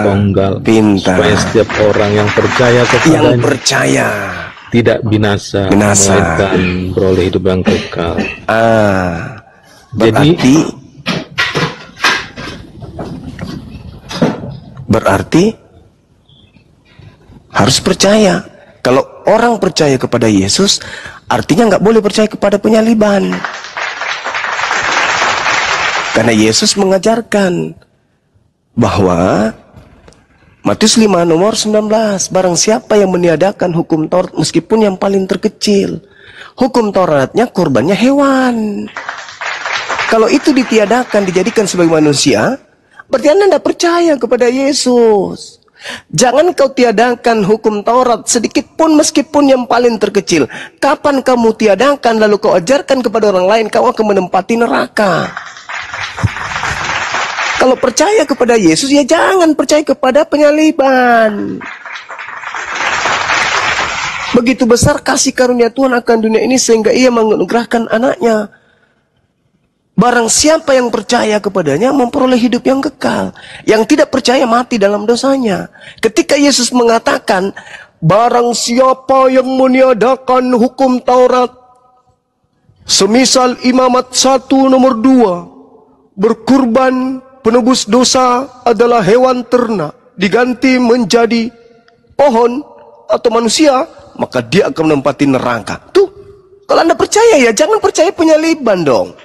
Tunggal, supaya setiap orang yang percaya kepadanya tidak binasa, melainkan beroleh hidup yang kekal. Berarti harus percaya. Kalau orang percaya kepada Yesus, artinya nggak boleh percaya kepada penyaliban. Karena Yesus mengajarkan bahwa Matius 5 nomor 19, barang siapa yang meniadakan hukum Taurat meskipun yang paling terkecil, hukum Tauratnya korbannya hewan. Kalau itu ditiadakan, dijadikan sebagai manusia, berarti Anda tidak percaya kepada Yesus. Jangan kau tiadakan hukum Taurat sedikit pun meskipun yang paling terkecil. Kapan kamu tiadakan lalu kau ajarkan kepada orang lain, kau akan menempati neraka. Kalau percaya kepada Yesus, ya jangan percaya kepada penyaliban. Begitu besar kasih karunia Tuhan akan dunia ini sehingga ia menganugerahkan anaknya. Barang siapa yang percaya kepadanya memperoleh hidup yang kekal. Yang tidak percaya mati dalam dosanya. Ketika Yesus mengatakan, barang siapa yang meniadakan hukum Taurat, semisal Imamat 1 nomor 2, berkurban penebus dosa adalah hewan ternak, diganti menjadi pohon atau manusia, maka dia akan menempati neraka. Tuh, kalau Anda percaya ya jangan percaya penyaliban dong.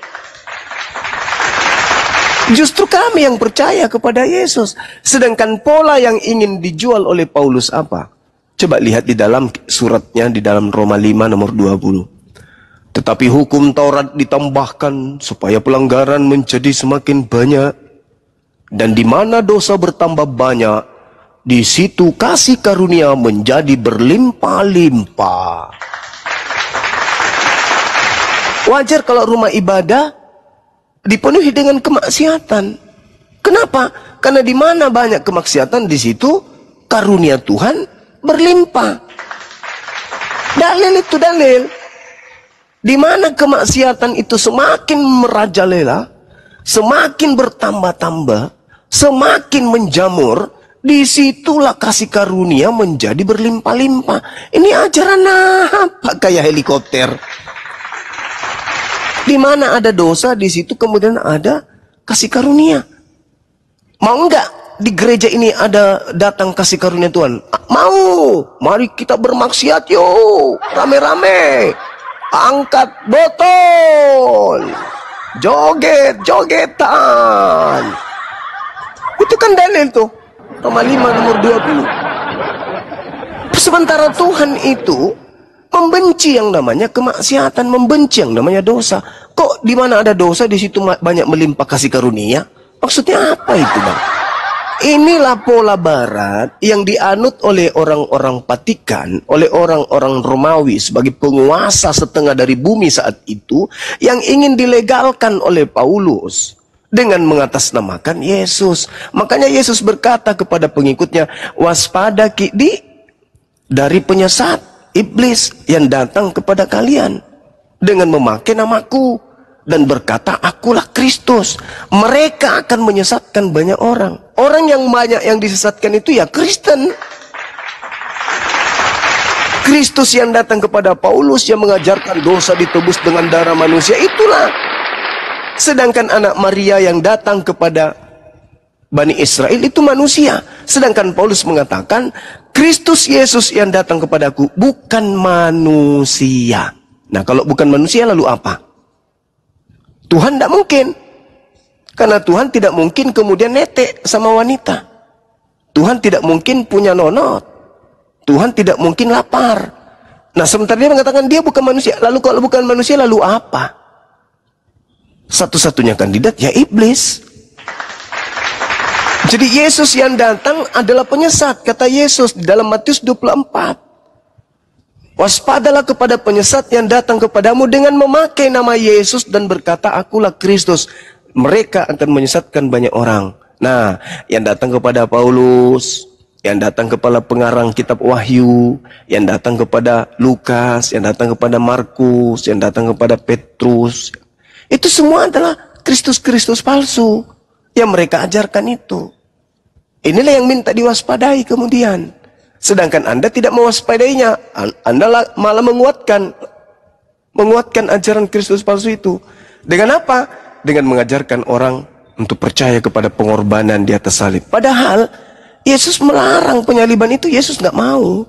Justru kami yang percaya kepada Yesus. Sedangkan pola yang ingin dijual oleh Paulus apa? Coba lihat di dalam suratnya, di dalam Roma 5 nomor 20. Tetapi hukum Taurat ditambahkan supaya pelanggaran menjadi semakin banyak. Dan di mana dosa bertambah banyak, di situ kasih karunia menjadi berlimpah-limpah. Wajar kalau rumah ibadah dipenuhi dengan kemaksiatan. Kenapa? Karena di mana banyak kemaksiatan, di situ karunia Tuhan berlimpah. Dalil itu dalil. Di mana kemaksiatan itu semakin merajalela, semakin bertambah-tambah, semakin menjamur, disitulah kasih karunia menjadi berlimpah-limpah. Ini ajaran apa kayak helikopter? Di mana ada dosa, di situ kemudian ada kasih karunia. Mau enggak di gereja ini ada datang kasih karunia Tuhan? Mau. Mari kita bermaksiat yuk. Rame-rame. Angkat botol. Joget-jogetan. Itu kan dalil tuh. Roma 5 nomor 20. Sementara Tuhan itu membenci yang namanya kemaksiatan, membenci yang namanya dosa. Kok di mana ada dosa di situ banyak melimpah kasih karunia? Maksudnya apa itu, Bang? Inilah pola barat yang dianut oleh orang-orang Vatikan, oleh orang-orang Romawi sebagai penguasa setengah dari bumi saat itu, yang ingin dilegalkan oleh Paulus dengan mengatasnamakan Yesus. Makanya Yesus berkata kepada pengikutnya, waspada dari penyesat iblis yang datang kepada kalian dengan memakai namaku dan berkata akulah Kristus. Mereka akan menyesatkan banyak orang. Orang yang banyak yang disesatkan itu ya Kristen. Kristus yang datang kepada Paulus yang mengajarkan dosa ditebus dengan darah manusia, itulah. Sedangkan anak Maria yang datang kepada Bani Israel itu manusia. Sedangkan Paulus mengatakan Kristus Yesus yang datang kepadaku bukan manusia. Nah, kalau bukan manusia lalu apa? Tuhan tidak mungkin. Karena Tuhan tidak mungkin kemudian netek sama wanita. Tuhan tidak mungkin punya nonot. Tuhan tidak mungkin lapar. Nah, sementara dia mengatakan dia bukan manusia. Lalu kalau bukan manusia lalu apa? Satu-satunya kandidat ya iblis. Jadi Yesus yang datang adalah penyesat. Kata Yesus di dalam Matius 24. Waspadalah kepada penyesat yang datang kepadamu dengan memakai nama Yesus dan berkata akulah Kristus. Mereka akan menyesatkan banyak orang. Nah, yang datang kepada Paulus, yang datang kepada pengarang kitab Wahyu, yang datang kepada Lukas, yang datang kepada Markus, yang datang kepada Petrus. Itu semua adalah Kristus-Kristus palsu yang mereka ajarkan itu. Inilah yang minta diwaspadai kemudian. Sedangkan Anda tidak mewaspadainya. Anda malah menguatkan ajaran Kristus palsu itu. Dengan apa? Dengan mengajarkan orang untuk percaya kepada pengorbanan di atas salib. Padahal Yesus melarang penyaliban itu. Yesus nggak mau.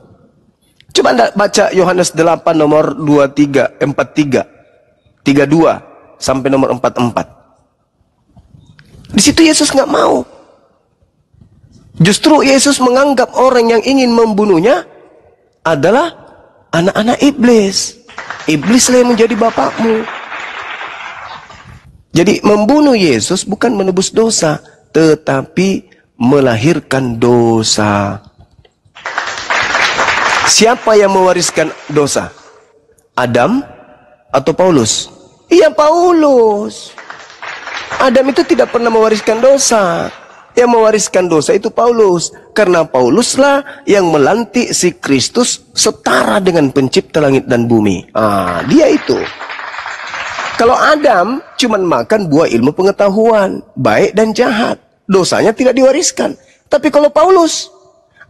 Coba Anda baca Yohanes 8 nomor 23, 43, 32 sampai nomor 44. Di situ Yesus nggak mau. Justru Yesus menganggap orang yang ingin membunuhnya adalah anak-anak iblis. Iblislah yang menjadi bapakmu. Jadi membunuh Yesus bukan menebus dosa, tetapi melahirkan dosa. Siapa yang mewariskan dosa? Adam atau Paulus? Iya, Paulus. Adam itu tidak pernah mewariskan dosa. Yang mewariskan dosa itu Paulus. Karena Pauluslah yang melantik si Kristus setara dengan pencipta langit dan bumi. Dia itu. Kalau Adam cuma makan buah ilmu pengetahuan, baik dan jahat, dosanya tidak diwariskan. Tapi kalau Paulus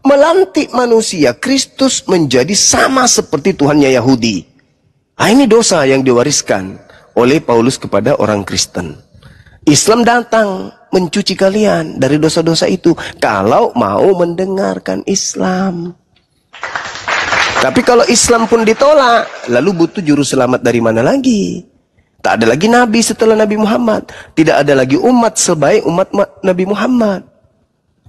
melantik manusia, Kristus menjadi sama seperti Tuhannya Yahudi. Ini dosa yang diwariskan oleh Paulus kepada orang Kristen. Islam datang mencuci kalian dari dosa-dosa itu, kalau mau mendengarkan Islam. Tapi kalau Islam pun ditolak, lalu butuh juru selamat dari mana lagi? Tak ada lagi nabi setelah Nabi Muhammad. Tidak ada lagi umat sebaik umat Nabi Muhammad.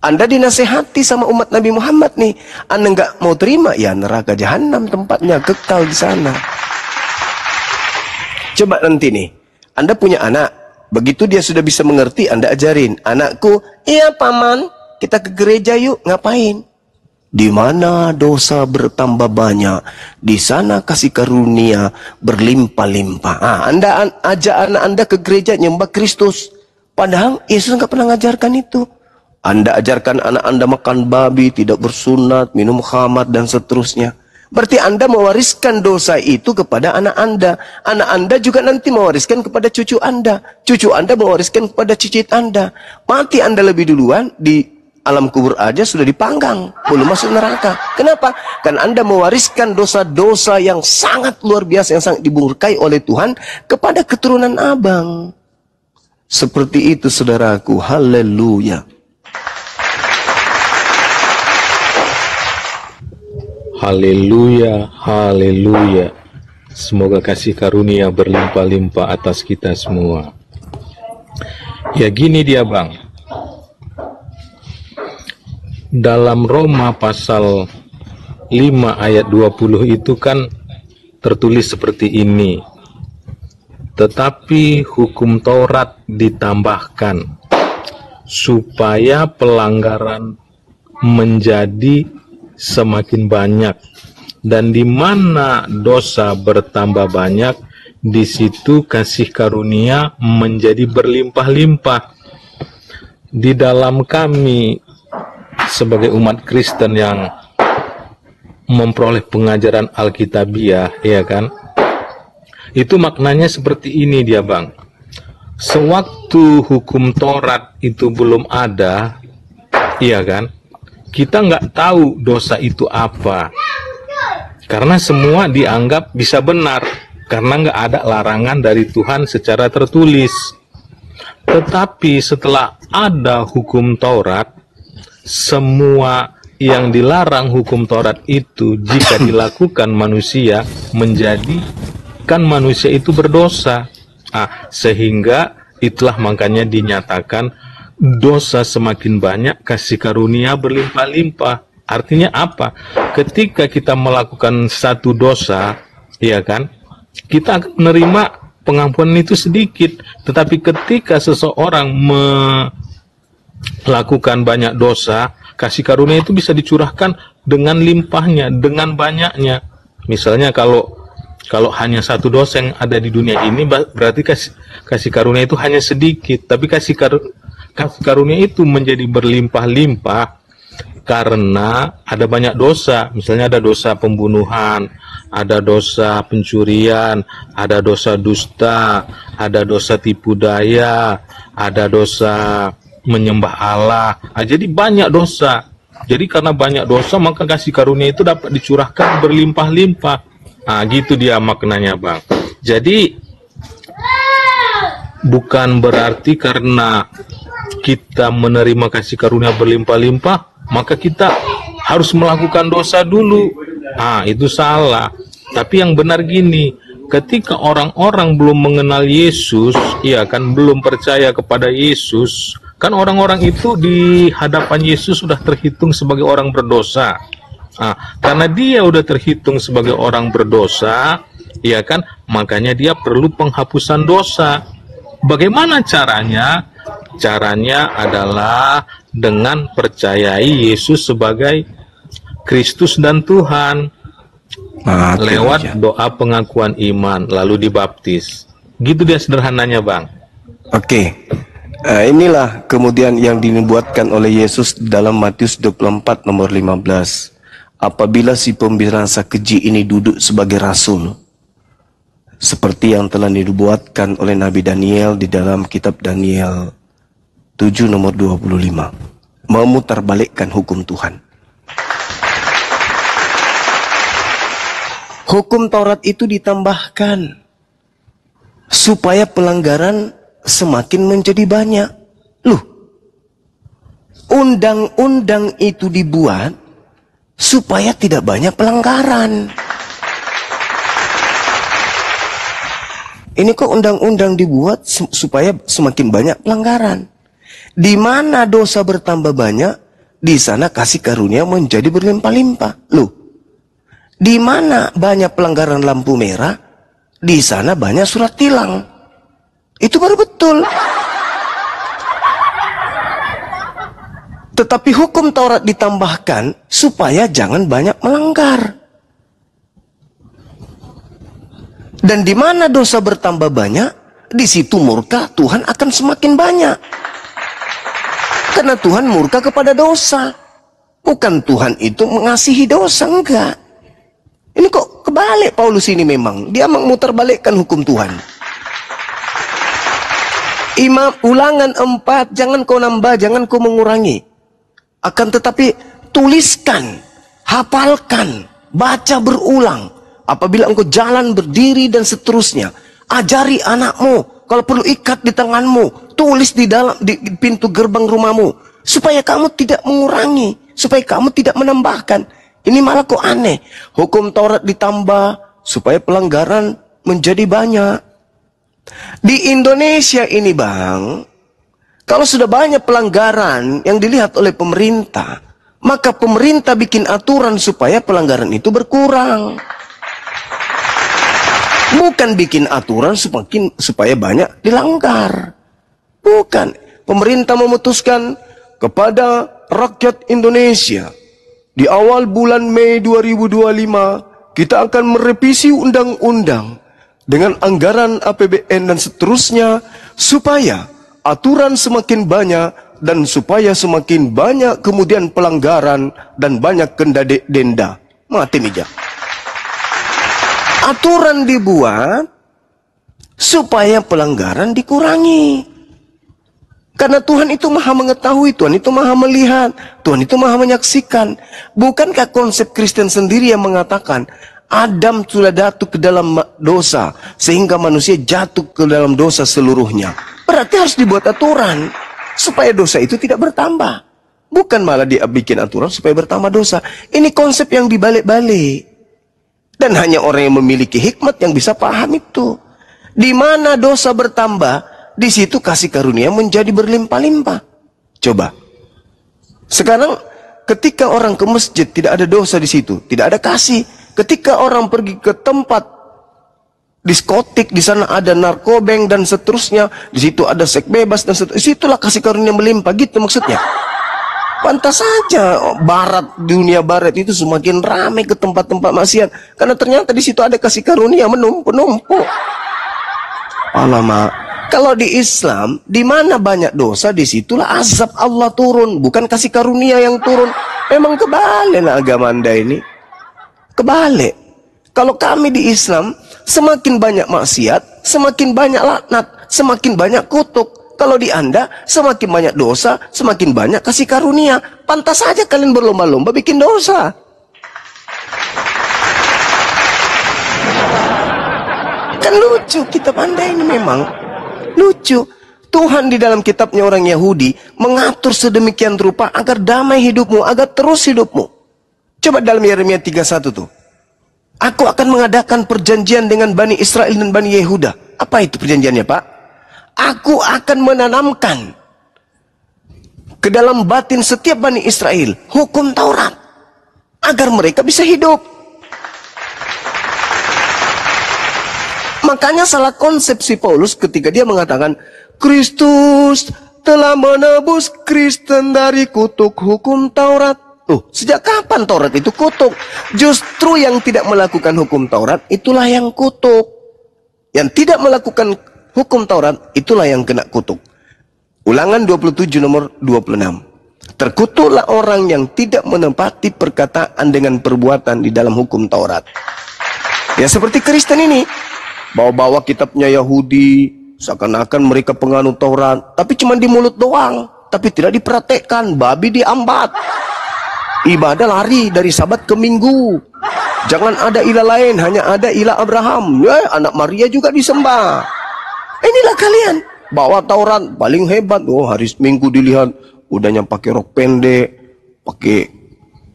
Anda dinasehati sama umat Nabi Muhammad nih. Anda nggak mau terima, ya neraka jahanam tempatnya, kekal di sana. Coba nanti nih, Anda punya anak. Begitu dia sudah bisa mengerti, Anda ajarin. Anakku, iya paman, kita ke gereja yuk. Ngapain? Di mana dosa bertambah banyak, di sana kasih karunia berlimpah-limpah. Anda ajak anak Anda ke gereja nyembah Kristus. Padahal Yesus nggak pernah ngajarkan itu. Anda ajarkan anak Anda makan babi, tidak bersunat, minum khamar, dan seterusnya. Berarti Anda mewariskan dosa itu kepada anak Anda. Anak Anda juga nanti mewariskan kepada cucu Anda. Cucu Anda mewariskan kepada cicit Anda. Mati Anda lebih duluan, di alam kubur aja sudah dipanggang, belum masuk neraka. Kenapa? Karena Anda mewariskan dosa-dosa yang sangat luar biasa, yang sangat dimurkai oleh Tuhan kepada keturunan abang. Seperti itu saudaraku, haleluya. Haleluya, haleluya. Semoga kasih karunia berlimpah-limpah atas kita semua. Ya gini dia bang. Dalam Roma pasal 5 ayat 20 itu kan tertulis seperti ini. Tetapi hukum Taurat ditambahkan supaya pelanggaran menjadi semakin banyak, dan di mana dosa bertambah banyak, di situ kasih karunia menjadi berlimpah-limpah. Di dalam kami sebagai umat Kristen yang memperoleh pengajaran Alkitabiah, ya kan? Itu maknanya seperti ini dia bang. Sewaktu hukum Taurat itu belum ada, iya kan? Kita nggak tahu dosa itu apa. Karena semua dianggap bisa benar. Karena nggak ada larangan dari Tuhan secara tertulis. Tetapi setelah ada hukum Taurat, semua yang dilarang hukum Taurat itu jika dilakukan manusia, menjadikan manusia itu berdosa. Sehingga itulah makanya dinyatakan dosa semakin banyak, kasih karunia berlimpah-limpah. Artinya apa? Ketika kita melakukan satu dosa, ya kan, kita akan menerima pengampunan itu sedikit. Tetapi ketika seseorang melakukan banyak dosa, kasih karunia itu bisa dicurahkan dengan limpahnya, dengan banyaknya. Misalnya kalau hanya satu dosa yang ada di dunia ini, berarti kasih karunia itu hanya sedikit. Tapi kasih karunia itu menjadi berlimpah-limpah karena ada banyak dosa. Misalnya ada dosa pembunuhan, ada dosa pencurian, ada dosa dusta, ada dosa tipu daya, ada dosa menyembah Allah. Jadi banyak dosa. Jadi karena banyak dosa, maka kasih karunia itu dapat dicurahkan berlimpah-limpah. Gitu dia maknanya, Bang. Jadi bukan berarti karena kita menerima kasih karunia berlimpah-limpah, maka kita harus melakukan dosa dulu. Itu salah. Tapi yang benar gini, ketika orang-orang belum mengenal Yesus, ya kan, belum percaya kepada Yesus, kan orang-orang itu di hadapan Yesus sudah terhitung sebagai orang berdosa. Karena dia udah terhitung sebagai orang berdosa, ya kan, makanya dia perlu penghapusan dosa. Bagaimana caranya? Caranya adalah dengan percayai Yesus sebagai Kristus dan Tuhan. Lewat doa pengakuan iman, lalu dibaptis. Gitu dia sederhananya, Bang. Oke. Inilah kemudian yang dinubuatkan oleh Yesus dalam Matius 24 nomor 15. Apabila si pembinasa keji ini duduk sebagai rasul, seperti yang telah dinubuatkan oleh Nabi Daniel di dalam kitab Daniel 7 nomor 25, memutarbalikkan hukum Tuhan. Hukum Taurat itu ditambahkan supaya pelanggaran semakin menjadi banyak. Undang-undang itu dibuat supaya tidak banyak pelanggaran. Ini kok undang-undang dibuat supaya semakin banyak pelanggaran. Di mana dosa bertambah banyak, di sana kasih karunia menjadi berlimpah-limpah. Di mana banyak pelanggaran lampu merah, di sana banyak surat tilang. Itu baru betul. Tetapi hukum Taurat ditambahkan supaya jangan banyak melanggar. Dan di mana dosa bertambah banyak, di situ murka Tuhan akan semakin banyak. Karena Tuhan murka kepada dosa. Bukan Tuhan itu mengasihi dosa, enggak. Ini kok kebalik Paulus ini memang. Dia memutarbalikkan hukum Tuhan. Ulangan 4, jangan kau nambah, jangan kau mengurangi. Akan tetapi tuliskan, hafalkan, baca berulang. Apabila engkau jalan, berdiri, dan seterusnya. Ajari anakmu, kalau perlu ikat di tanganmu, tulis di pintu gerbang rumahmu. Supaya kamu tidak mengurangi, supaya kamu tidak menambahkan. Ini malah kok aneh. Hukum Taurat ditambah supaya pelanggaran menjadi banyak. Di Indonesia ini, Bang, kalau sudah banyak pelanggaran yang dilihat oleh pemerintah, maka pemerintah bikin aturan supaya pelanggaran itu berkurang. Bukan bikin aturan supaya banyak dilanggar. Bukan. Pemerintah memutuskan kepada rakyat Indonesia, di awal bulan Mei 2025, kita akan merevisi undang-undang dengan anggaran APBN dan seterusnya, supaya aturan semakin banyak dan supaya semakin banyak kemudian pelanggaran dan banyak denda. Mati meja. Aturan dibuat supaya pelanggaran dikurangi. Karena Tuhan itu maha mengetahui, Tuhan itu maha melihat, Tuhan itu maha menyaksikan. Bukankah konsep Kristen sendiri yang mengatakan Adam sudah jatuh ke dalam dosa, sehingga manusia jatuh ke dalam dosa seluruhnya? Berarti harus dibuat aturan supaya dosa itu tidak bertambah. Bukan malah dia bikin aturan supaya bertambah dosa. Ini konsep yang dibalik-balik. Dan hanya orang yang memiliki hikmat yang bisa paham itu. Di mana dosa bertambah, di situ kasih karunia menjadi berlimpah-limpah. Coba. Sekarang ketika orang ke masjid tidak ada dosa di situ, tidak ada kasih. Ketika orang pergi ke tempat diskotik, di sana ada narkobeng dan seterusnya, di situ ada seks bebas dan seterusnya, disitulah kasih karunia melimpah, gitu maksudnya. Pantas saja dunia barat itu semakin ramai ke tempat-tempat maksiat, karena ternyata di situ ada kasih karunia menumpuk-numpuk. Alamak. Kalau di Islam, di mana banyak dosa, disitulah azab Allah turun, bukan kasih karunia yang turun. Memang kebalik lah agama Anda ini. Kebalik. Kalau kami di Islam, semakin banyak maksiat, semakin banyak laknat, semakin banyak kutuk. Kalau di Anda, semakin banyak dosa, semakin banyak kasih karunia. Pantas saja kalian berlomba-lomba bikin dosa. Kan lucu, kitab Anda ini memang lucu. Tuhan di dalam kitabnya orang Yahudi mengatur sedemikian rupa agar damai hidupmu, agar terus hidupmu. Coba dalam Yeremia 31 tuh. Aku akan mengadakan perjanjian dengan Bani Israel dan Bani Yehuda. Apa itu perjanjiannya, Pak? Aku akan menanamkan ke dalam batin setiap Bani Israel hukum Taurat agar mereka bisa hidup. Makanya salah konsepsi Paulus ketika dia mengatakan Kristus telah menebus Kristen dari kutuk hukum Taurat. Sejak kapan Taurat itu kutuk? Justru yang tidak melakukan hukum Taurat itulah yang kutuk. Yang tidak melakukan hukum Taurat itulah yang kena kutuk. Ulangan 27 nomor 26. Terkutuklah orang yang tidak menepati perkataan dengan perbuatan di dalam hukum Taurat. Ya seperti Kristen ini. Bawa-bawa kitabnya Yahudi, seakan-akan mereka penganut Taurat, tapi cuma di mulut doang, tapi tidak dipraktekkan. Babi diambat. Ibadah lari dari Sabat ke Minggu. Jangan ada ilah lain, hanya ada ilah Abraham. Ya, anak Maria juga disembah. Inilah kalian. Bawa Taurat paling hebat. Hari Minggu dilihat udahnya pakai rok pendek, pakai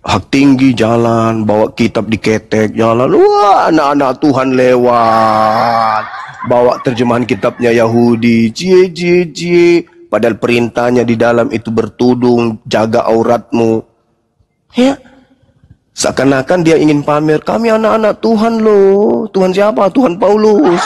hak tinggi jalan, bawa kitab diketek jalan. Wah, anak-anak Tuhan lewat. Bawa terjemahan kitabnya Yahudi. Cie. Padahal perintahnya di dalam itu bertudung, jaga auratmu. Ya, seakan-akan dia ingin pamer, kami anak-anak Tuhan loh. Tuhan siapa? Tuhan Paulus.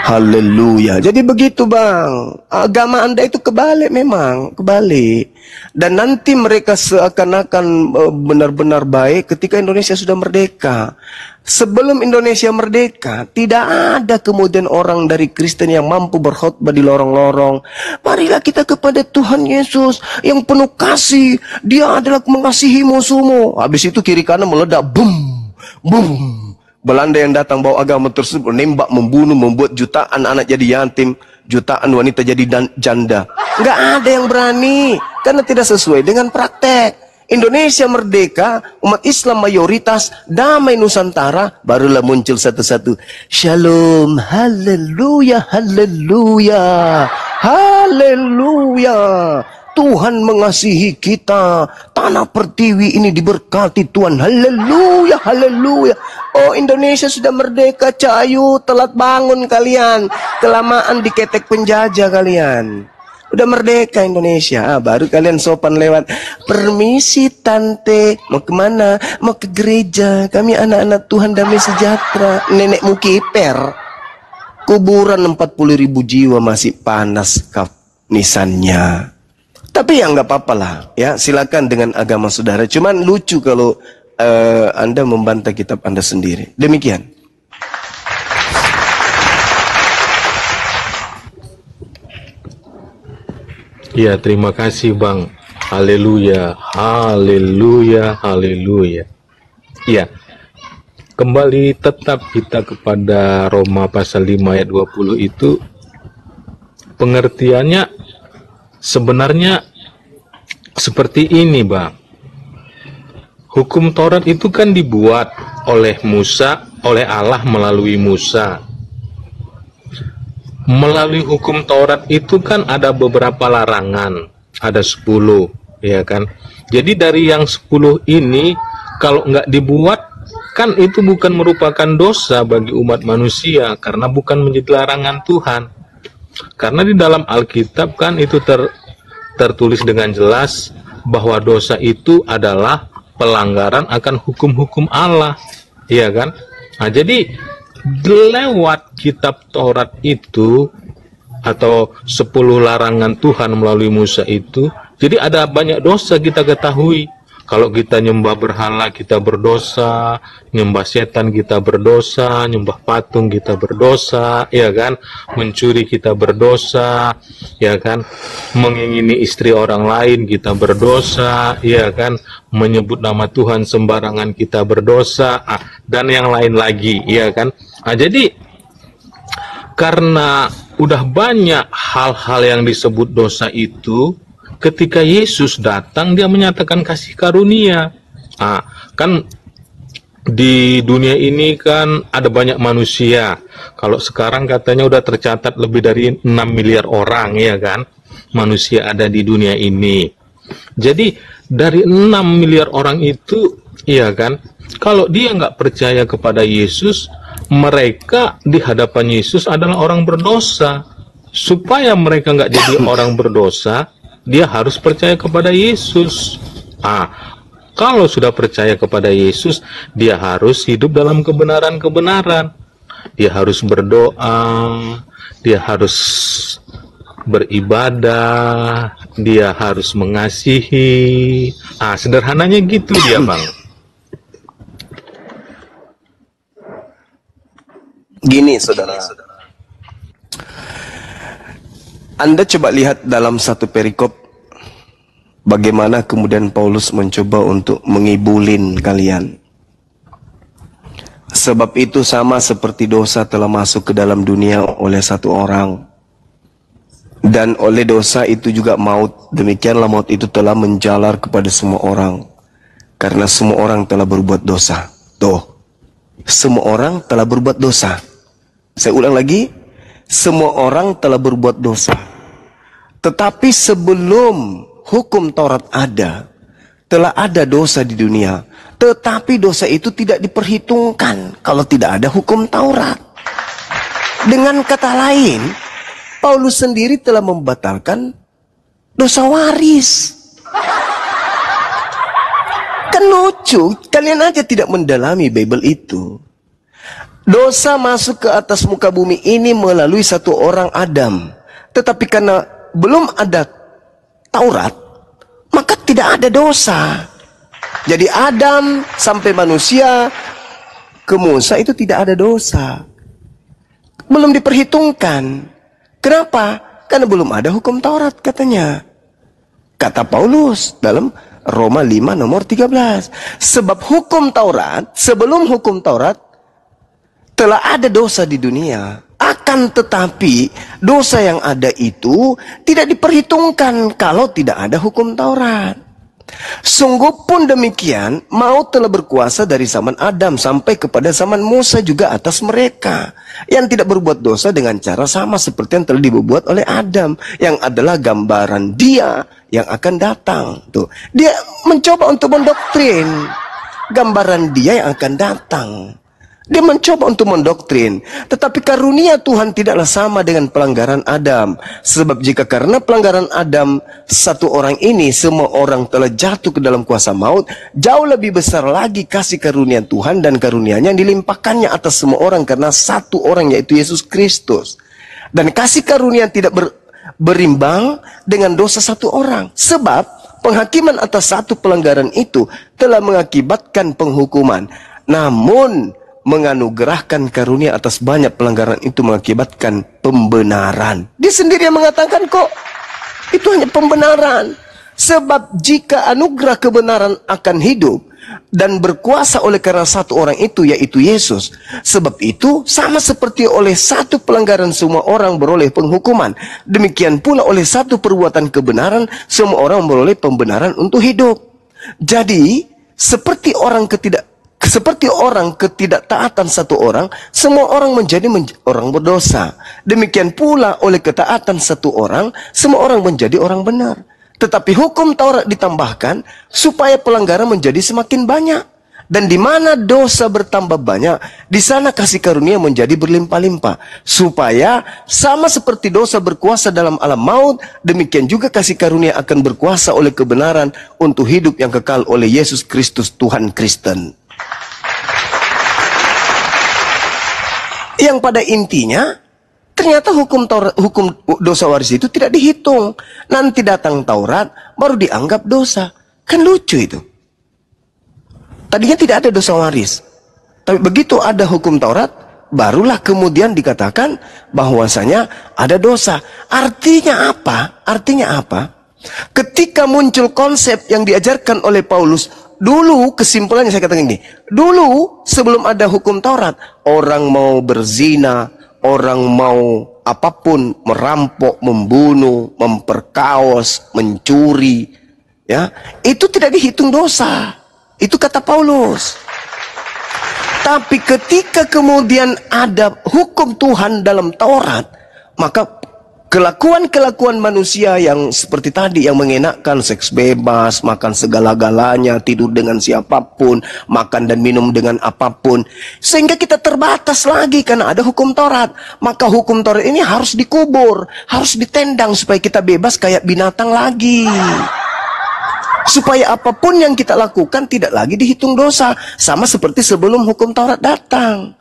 Haleluya. Jadi begitu bang, agama Anda itu kebalik memang, kebalik. Dan nanti mereka seakan-akan benar-benar baik ketika Indonesia sudah merdeka. Sebelum Indonesia merdeka, tidak ada kemudian orang dari Kristen yang mampu berkhotbah di lorong-lorong. Marilah kita kepada Tuhan Yesus yang penuh kasih. Dia adalah mengasihi musuhmu. Habis itu kiri kanan meledak, boom, boom. Belanda yang datang bawa agama tersebut menembak, membunuh, membuat jutaan anak jadi yatim, jutaan wanita jadi janda. Nggak ada yang berani karena tidak sesuai dengan praktek. Indonesia merdeka, umat Islam mayoritas, damai Nusantara, barulah muncul satu-satu. Shalom, haleluya, haleluya, haleluya. Tuhan mengasihi kita. Tanah pertiwi ini diberkati Tuhan. Haleluya, haleluya. Oh, Indonesia sudah merdeka, cahayu, telat bangun kalian. Kelamaan diketek penjajah kalian. Udah merdeka Indonesia, baru kalian sopan lewat. Permisi tante, mau kemana? Mau ke gereja. Kami anak-anak Tuhan damai sejahtera. Nenekmu kiper. Kuburan 40.000 jiwa masih panas kap nisannya. Tapi ya nggak apa-apa lah, ya silakan dengan agama saudara. Cuman lucu kalau Anda membantah kitab Anda sendiri. Demikian. Ya, terima kasih Bang. Haleluya, haleluya, haleluya. Ya, kembali tetap kita kepada Roma pasal 5 ayat 20 itu. Pengertiannya sebenarnya seperti ini Bang. Hukum Taurat itu kan dibuat oleh Musa, oleh Allah melalui Musa. Melalui hukum Taurat itu kan ada beberapa larangan, ada 10, ya kan. Jadi dari yang 10 ini, kalau nggak dibuat, kan itu bukan merupakan dosa bagi umat manusia, karena bukan menjadi larangan Tuhan. Karena di dalam Alkitab kan itu tertulis dengan jelas, bahwa dosa itu adalah pelanggaran akan hukum-hukum Allah, ya kan. Nah jadi, lewat kitab Taurat itu atau 10 larangan Tuhan melalui Musa itu, jadi ada banyak dosa kita ketahui. Kalau kita nyembah berhala kita berdosa, nyembah setan kita berdosa, nyembah patung kita berdosa, ya kan? Mencuri kita berdosa, ya kan? Mengingini istri orang lain kita berdosa, ya kan? Menyebut nama Tuhan sembarangan kita berdosa, dan yang lain lagi, ya kan? Nah, jadi karena udah banyak hal-hal yang disebut dosa itu, ketika Yesus datang dia menyatakan kasih karunia. Kan di dunia ini kan ada banyak manusia. Kalau sekarang katanya udah tercatat lebih dari 6 miliar orang, ya kan, manusia ada di dunia ini. Jadi dari 6 miliar orang itu, ya kan, kalau dia nggak percaya kepada Yesus, mereka di hadapan Yesus adalah orang berdosa. Supaya mereka nggak jadi orang berdosa, dia harus percaya kepada Yesus. Kalau sudah percaya kepada Yesus, dia harus hidup dalam kebenaran-kebenaran. Dia harus berdoa, dia harus beribadah, dia harus mengasihi. Sederhananya gitu dia, Bang. Gini, saudara. Anda coba lihat dalam satu perikop bagaimana kemudian Paulus mencoba untuk mengibulin kalian. Sebab itu sama seperti dosa telah masuk ke dalam dunia oleh satu orang, dan oleh dosa itu juga maut. Demikianlah maut itu telah menjalar kepada semua orang, karena semua orang telah berbuat dosa. Semua orang telah berbuat dosa. Saya ulang lagi, semua orang telah berbuat dosa. Tetapi sebelum hukum Taurat ada, telah ada dosa di dunia. Tetapi dosa itu tidak diperhitungkan kalau tidak ada hukum Taurat. Dengan kata lain, Paulus sendiri telah membatalkan dosa waris. Kan lucu, kalian aja tidak mendalami Bible itu. Dosa masuk ke atas muka bumi ini melalui satu orang Adam. Tetapi karena belum ada Taurat, maka tidak ada dosa. Jadi Adam sampai manusia ke Musa itu tidak ada dosa. Belum diperhitungkan. Kenapa? Karena belum ada hukum Taurat katanya. Kata Paulus dalam Roma 5 nomor 13. Sebab hukum Taurat, sebelum hukum Taurat, telah ada dosa di dunia. Akan tetapi dosa yang ada itu tidak diperhitungkan kalau tidak ada hukum Taurat. Sungguh pun demikian, maut telah berkuasa dari zaman Adam sampai kepada zaman Musa juga atas mereka yang tidak berbuat dosa dengan cara sama seperti yang telah dibuat oleh Adam, yang adalah gambaran Dia yang akan datang. Tuh, dia mencoba untuk mendoktrin gambaran Dia yang akan datang. Dia mencoba untuk mendoktrin. Tetapi karunia Tuhan tidaklah sama dengan pelanggaran Adam. Sebab jika karena pelanggaran Adam, satu orang ini, semua orang telah jatuh ke dalam kuasa maut, jauh lebih besar lagi kasih karunia Tuhan dan karunia-Nya yang dilimpahkannya atas semua orang karena satu orang, yaitu Yesus Kristus. Dan kasih karunia tidak berimbang dengan dosa satu orang. Sebab penghakiman atas satu pelanggaran itu telah mengakibatkan penghukuman. Namun menganugerahkan karunia atas banyak pelanggaran itu mengakibatkan pembenaran. Dia sendiri yang mengatakan kok itu hanya pembenaran. Sebab jika anugerah kebenaran akan hidup dan berkuasa oleh karena satu orang itu, yaitu Yesus. Sebab itu sama seperti oleh satu pelanggaran semua orang beroleh penghukuman, demikian pula oleh satu perbuatan kebenaran semua orang beroleh pembenaran untuk hidup. Jadi seperti orang ketidaktaatan satu orang, semua orang menjadi orang berdosa. Demikian pula oleh ketaatan satu orang, semua orang menjadi orang benar. Tetapi hukum Taurat ditambahkan supaya pelanggaran menjadi semakin banyak. Dan di mana dosa bertambah banyak, di sana kasih karunia menjadi berlimpah-limpah. Supaya sama seperti dosa berkuasa dalam alam maut, demikian juga kasih karunia akan berkuasa oleh kebenaran untuk hidup yang kekal oleh Yesus Kristus Tuhan Kristen. Yang pada intinya, ternyata hukum dosa waris itu tidak dihitung. Nanti datang Taurat, baru dianggap dosa. Kan lucu itu. Tadinya tidak ada dosa waris. Tapi begitu ada hukum Taurat, barulah kemudian dikatakan bahwasanya ada dosa. Artinya apa? Artinya apa? Ketika muncul konsep yang diajarkan oleh Paulus, dulu kesimpulannya saya katakan gini, dulu sebelum ada hukum Taurat, orang mau berzina, orang mau apapun, merampok, membunuh, memperkaos, mencuri, ya, itu tidak dihitung dosa. Itu kata Paulus. Tapi ketika kemudian ada hukum Tuhan dalam Taurat, maka kelakuan-kelakuan manusia yang seperti tadi, yang mengenakan, seks bebas, makan segala-galanya, tidur dengan siapapun, makan dan minum dengan apapun, sehingga kita terbatas lagi karena ada hukum Taurat. Maka hukum Taurat ini harus dikubur, harus ditendang supaya kita bebas kayak binatang lagi. Supaya apapun yang kita lakukan tidak lagi dihitung dosa, sama seperti sebelum hukum Taurat datang.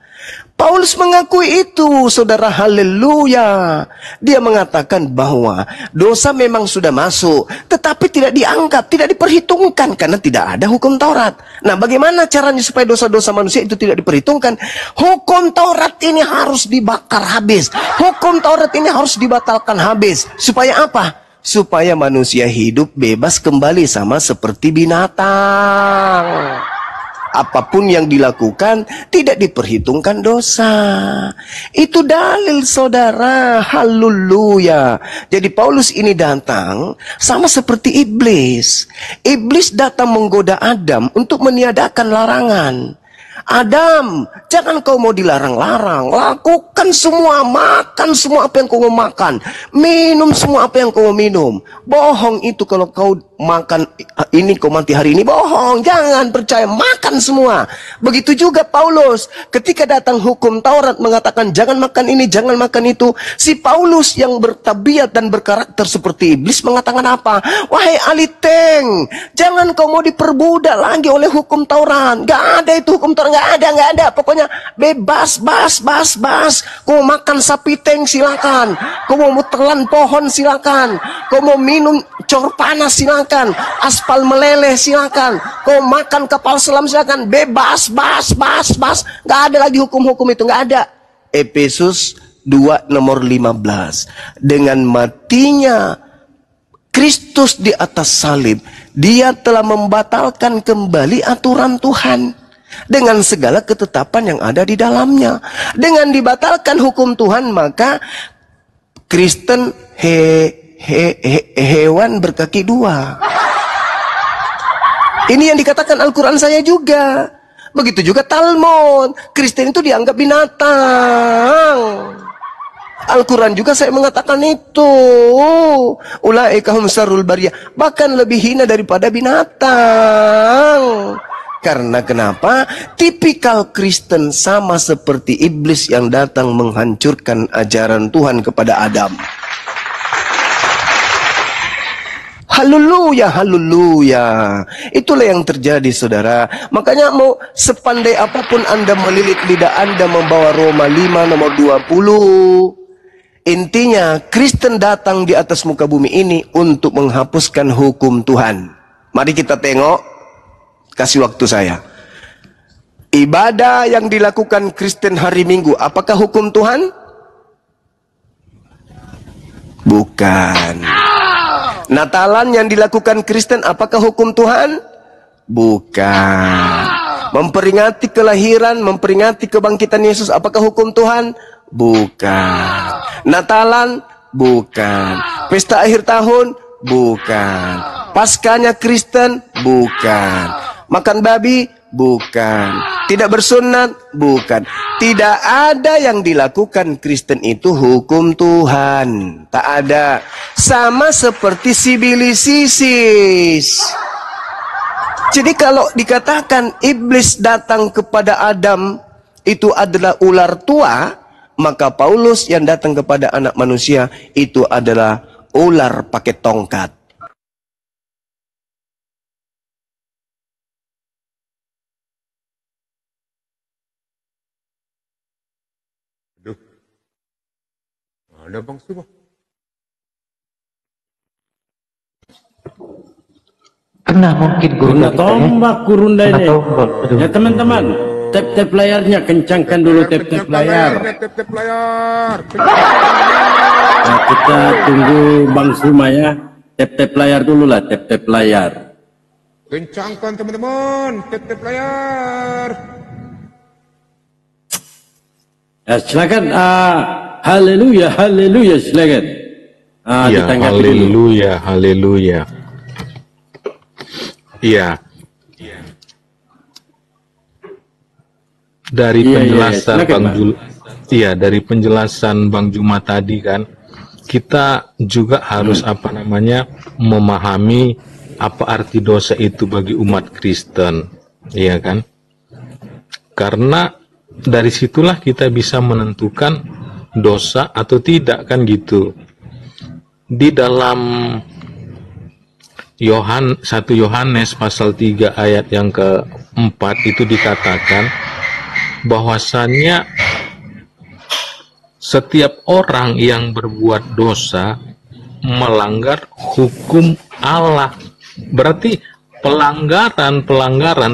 Paulus mengakui itu, saudara, haleluya. Dia mengatakan bahwa dosa memang sudah masuk, tetapi tidak dianggap, tidak diperhitungkan karena tidak ada hukum Taurat. Nah, bagaimana caranya supaya dosa-dosa manusia itu tidak diperhitungkan? Hukum Taurat ini harus dibakar habis. Hukum Taurat ini harus dibatalkan habis. Supaya apa? Supaya manusia hidup bebas kembali sama seperti binatang. Apapun yang dilakukan tidak diperhitungkan dosa. Itu dalil, saudara, haleluya. Jadi Paulus ini datang sama seperti iblis. Iblis datang menggoda Adam untuk meniadakan larangan. Adam, jangan kau mau dilarang-larang. Lakukan semua, makan semua apa yang kau mau makan, minum semua apa yang kau mau minum. Bohong itu kalau kau makan ini kau mati hari ini, bohong. Jangan percaya, makan semua. Begitu juga Paulus, ketika datang hukum Taurat mengatakan jangan makan ini, jangan makan itu, si Paulus yang bertabiat dan berkarakter seperti iblis mengatakan apa? Wahai ahli teng, jangan kau mau diperbudak lagi oleh hukum Taurat. Gak ada itu hukum Taurat, gak ada. Pokoknya bebas, bas. Kau makan sapi teng silakan, kau mau telan pohon silakan, kau mau minum cor panas silakan, aspal meleleh silakan, kau makan kapal selam silakan, bebas, bas. Gak ada lagi hukum-hukum itu, gak ada. Efesus 2 nomor 15. Dengan matinya Kristus di atas salib, dia telah membatalkan kembali aturan Tuhan dengan segala ketetapan yang ada di dalamnya. Dengan dibatalkan hukum Tuhan, maka Kristen hewan berkaki dua. Ini yang dikatakan Al-Quran saya juga. Begitu juga Talmud. Kristen itu dianggap binatang. Al-Quran juga saya mengatakan itu. Ulaika hum syarrul bariyah. Bahkan lebih hina daripada binatang. Karena kenapa? Tipikal Kristen sama seperti iblis yang datang menghancurkan ajaran Tuhan kepada Adam. Haleluya, haleluya. Itulah yang terjadi, saudara. Makanya mau sepandai apapun Anda melilit lidah Anda membawa Roma 5 nomor 20. Intinya, Kristen datang di atas muka bumi ini untuk menghapuskan hukum Tuhan. Mari kita tengok, kasih waktu saya. Ibadah yang dilakukan Kristen hari Minggu, apakah hukum Tuhan? Bukan. Natalan yang dilakukan Kristen, apakah hukum Tuhan? Bukan. Memperingati kelahiran, memperingati kebangkitan Yesus, apakah hukum Tuhan? Bukan. Natalan? Bukan. Pesta akhir tahun? Bukan. Paskanya Kristen? Bukan. Makan babi? Bukan. Tidak bersunat? Bukan. Tidak ada yang dilakukan Kristen itu hukum Tuhan. Tak ada. Sama seperti sibilisisis. Jadi kalau dikatakan iblis datang kepada Adam itu adalah ular tua, maka Paulus yang datang kepada anak manusia itu adalah ular pakai tongkat. Ada bang Suba. Kena mungkin guru kena tombak kurunda ini. Ya teman-teman, tap-tap layarnya kencangkan dulu tap-tap layar. Tap layar. Nah, kita tunggu Bang Suma ya. Tap-tap layar dulu lah, tap-tap layar. Kencangkan teman-teman, tap layar. Ya, silakan. Haleluya, haleluya, silakan. Ya, Ditanggapi dulu. haleluya, haleluya. Iya. Dari Iya, penjelasan silakan, Bang Bang. Jul, iya dari penjelasan Bang Juma tadi kan, kita juga harus memahami apa arti dosa itu bagi umat Kristen, iya kan? Karena dari situlah kita bisa menentukan dosa atau tidak kan gitu. Di dalam 1 Yohanes pasal 3 ayat yang keempat itu dikatakan bahwasannya setiap orang yang berbuat dosa melanggar hukum Allah. Berarti pelanggaran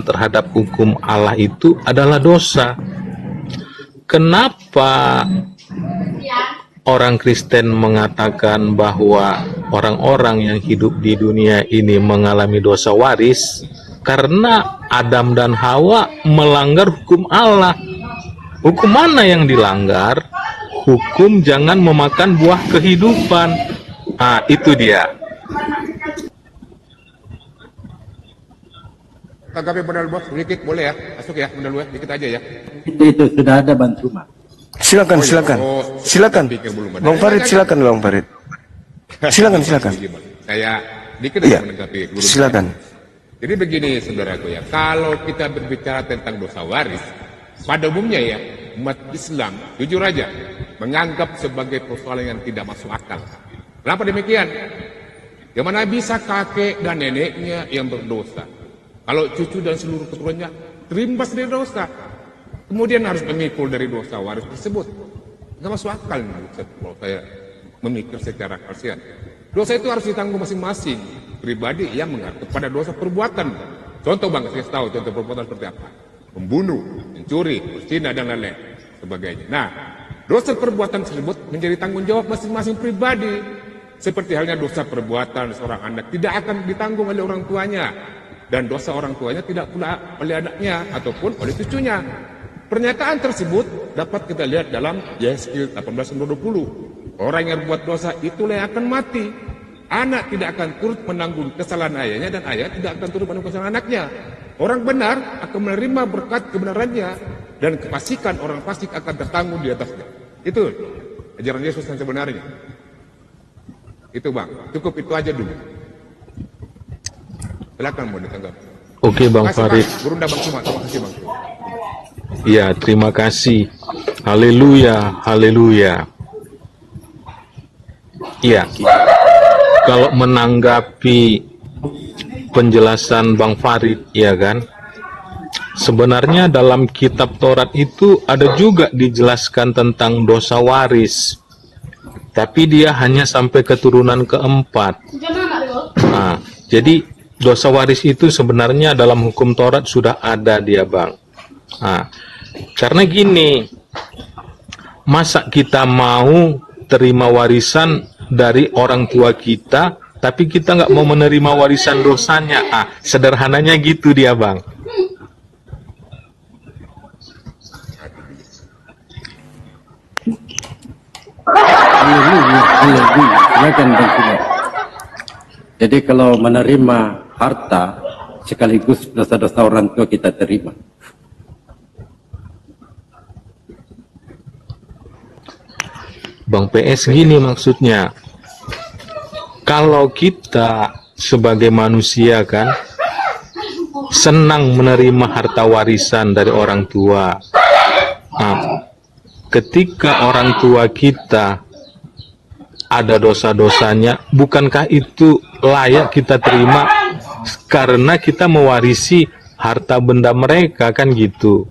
terhadap hukum Allah itu adalah dosa. Kenapa orang Kristen mengatakan bahwa orang-orang yang hidup di dunia ini mengalami dosa waris? Karena Adam dan Hawa melanggar hukum Allah. Hukum mana yang dilanggar? Hukum jangan memakan buah kehidupan. Itu dia. Tanggapi Bang Bos, sedikit boleh ya? Masuk ya, Bang ya, dikit aja ya. Itu sudah ada Bang Suma. Silakan, silakan. Silakan. Bang Farid, silakan Bang Farid. Silakan. Saya dikit Iya. aja menanggapi. Silakan. Jadi begini saudaraku ya, kalau kita berbicara tentang dosa waris, pada umumnya ya, umat Islam, jujur aja, menganggap sebagai persoalan yang tidak masuk akal. Kenapa demikian? Yang mana bisa kakek dan neneknya yang berdosa, kalau cucu dan seluruh keturunannya terimbas dari dosa, kemudian harus memikul dari dosa waris tersebut. Nggak masuk akal kalau saya memikir secara kasihan. Dosa itu harus ditanggung masing-masing pribadi yang mengarah pada dosa perbuatan. Contoh Bang, saya tahu contoh perbuatan seperti apa: membunuh, mencuri, berzina dan lain-lain sebagainya. Nah, dosa perbuatan tersebut menjadi tanggung jawab masing-masing pribadi. Seperti halnya dosa perbuatan seorang anak tidak akan ditanggung oleh orang tuanya, dan dosa orang tuanya tidak pula oleh anaknya ataupun oleh cucunya. Pernyataan tersebut dapat kita lihat dalam Yeskil 18:20. Orang yang berbuat dosa itulah yang akan mati. Anak tidak akan turut menanggung kesalahan ayahnya, dan ayah tidak akan turut menanggung kesalahan anaknya. Orang benar akan menerima berkat kebenarannya, dan kefasikan orang fasik akan tertanggung di atasnya. Itu ajaran Yesus yang sebenarnya. Itu Bang, cukup itu aja dulu. Silakan mau ditanggapi. Oke Bang Farid. Berunda Bang Suma, terima kasih Bang. Ya, terima kasih. Haleluya, haleluya. Ya, kalau menanggapi penjelasan Bang Farid, ya kan, sebenarnya dalam kitab Taurat itu ada juga dijelaskan tentang dosa waris, tapi dia hanya sampai keturunan keempat. Jadi dosa waris itu sebenarnya dalam hukum Taurat sudah ada dia Bang. Karena gini, masa kita mau terima warisan dari orang tua kita, tapi kita nggak mau menerima warisan dosanya? Sederhananya gitu dia Bang. Silakan Bang Suma. Jadi kalau menerima harta sekaligus dosa-dosa orang tua kita terima. Bang PS gini maksudnya, kalau kita sebagai manusia kan senang menerima harta warisan dari orang tua, ketika orang tua kita ada dosa-dosanya, bukankah itu layak kita terima karena kita mewarisi harta benda mereka kan gitu?